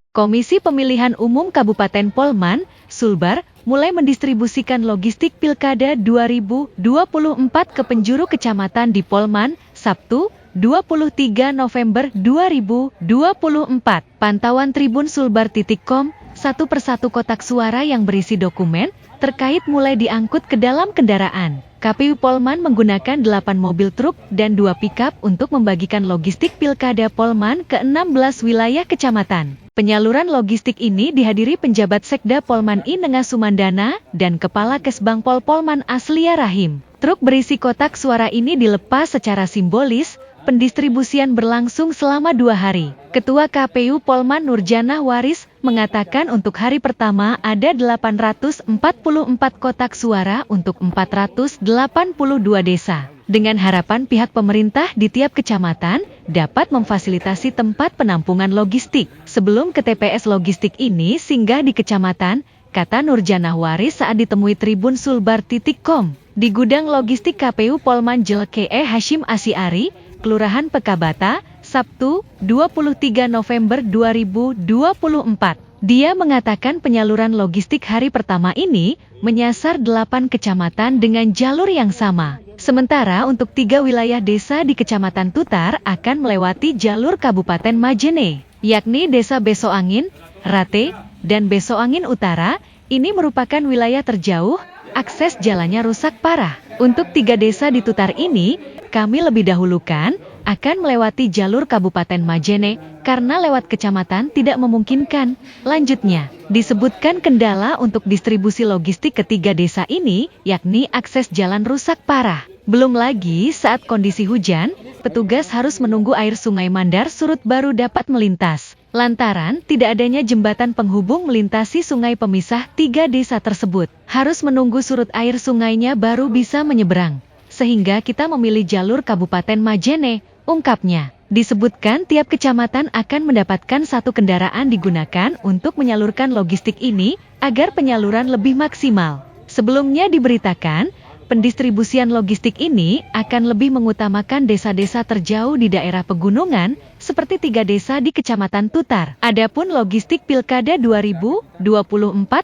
Komisi Pemilihan Umum Kabupaten Polman, Sulbar, mulai mendistribusikan logistik Pilkada 2024 ke penjuru kecamatan di Polman, Sabtu, 23 November 2024. Pantauan Tribun Sulbar.com, satu persatu kotak suara yang berisi dokumen terkait mulai diangkut ke dalam kendaraan. KPU Polman menggunakan 8 mobil truk dan 2 pickup untuk membagikan logistik Pilkada Polman ke 16 wilayah kecamatan. Penyaluran logistik ini dihadiri penjabat Sekda Polman I Nenga Sumandana dan Kepala Kesbang Polman Aslia Rahim. Truk berisi kotak suara ini dilepas secara simbolis. Pendistribusian berlangsung selama 2 hari. Ketua KPU Polman Nurjanah Waris mengatakan untuk hari pertama ada 844 kotak suara untuk 482 desa. Dengan harapan pihak pemerintah di tiap kecamatan dapat memfasilitasi tempat penampungan logistik. Sebelum ke TPS logistik ini singgah di kecamatan, kata Nurjanah Waris saat ditemui Tribun Sulbar.com. Di gudang logistik KPU Polman Jelke Hashim Asiari, Kelurahan Pekabata, Sabtu, 23 November 2024. Dia mengatakan penyaluran logistik hari pertama ini menyasar 8 kecamatan dengan jalur yang sama. Sementara untuk 3 wilayah desa di Kecamatan Tutar akan melewati jalur Kabupaten Majene, yakni Desa Besoangin, Rate, dan Besoangin Utara. Ini merupakan wilayah terjauh, akses jalannya rusak parah. Untuk 3 desa di Tutar ini, kami lebih dahulukan akan melewati jalur Kabupaten Majene karena lewat kecamatan tidak memungkinkan. Lanjutnya, disebutkan kendala untuk distribusi logistik ke 3 desa ini, yakni akses jalan rusak parah. Belum lagi saat kondisi hujan, petugas harus menunggu air Sungai Mandar surut baru dapat melintas. Lantaran tidak adanya jembatan penghubung melintasi sungai pemisah 3 desa tersebut. Harus menunggu surut air sungainya baru bisa menyeberang. Sehingga kita memilih jalur Kabupaten Majene, ungkapnya. Disebutkan tiap kecamatan akan mendapatkan 1 kendaraan digunakan untuk menyalurkan logistik ini agar penyaluran lebih maksimal. Sebelumnya diberitakan, pendistribusian logistik ini akan lebih mengutamakan desa-desa terjauh di daerah pegunungan, seperti 3 desa di Kecamatan Tutar. Adapun logistik Pilkada 2024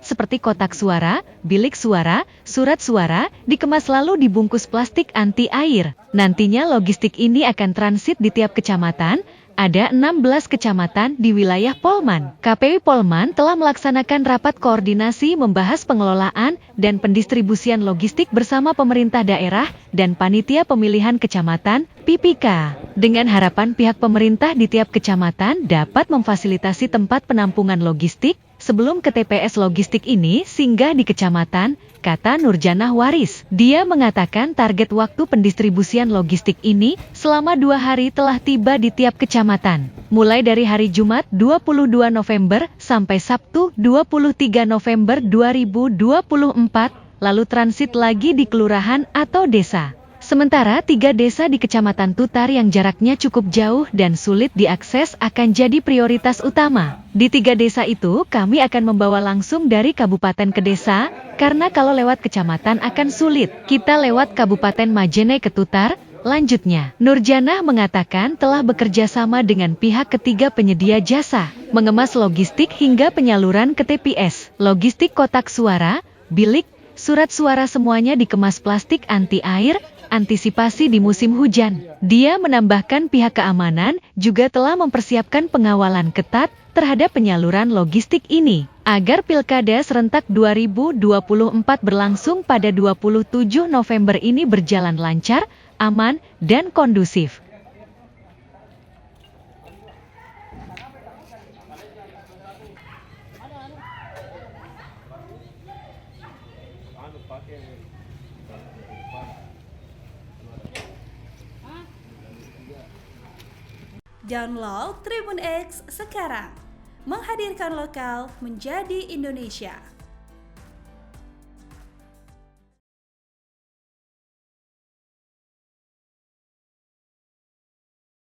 seperti kotak suara, bilik suara, surat suara, dikemas lalu dibungkus plastik anti air. Nantinya logistik ini akan transit di tiap kecamatan. Ada 16 kecamatan di wilayah Polman. KPU Polman telah melaksanakan rapat koordinasi membahas pengelolaan dan pendistribusian logistik bersama pemerintah daerah dan panitia pemilihan kecamatan, PPK. Dengan harapan pihak pemerintah di tiap kecamatan dapat memfasilitasi tempat penampungan logistik sebelum ke TPS logistik ini singgah di kecamatan, kata Nurjanah Waris. Dia mengatakan target waktu pendistribusian logistik ini selama 2 hari telah tiba di tiap kecamatan. Mulai dari hari Jumat 22 November sampai Sabtu 23 November 2024, lalu transit lagi di kelurahan atau desa. Sementara 3 desa di Kecamatan Tutar yang jaraknya cukup jauh dan sulit diakses akan jadi prioritas utama. Di 3 desa itu kami akan membawa langsung dari kabupaten ke desa, karena kalau lewat kecamatan akan sulit. Kita lewat Kabupaten Majene ke Tutar. Lanjutnya, Nurjanah mengatakan telah bekerja sama dengan pihak ketiga penyedia jasa, mengemas logistik hingga penyaluran ke TPS. Logistik kotak suara, bilik, surat suara semuanya dikemas plastik anti air, antisipasi di musim hujan. Dia menambahkan pihak keamanan juga telah mempersiapkan pengawalan ketat terhadap penyaluran logistik ini, agar Pilkada serentak 2024 berlangsung pada 27 November ini berjalan lancar, aman, dan kondusif. Download Tribun X sekarang, menghadirkan lokal menjadi Indonesia.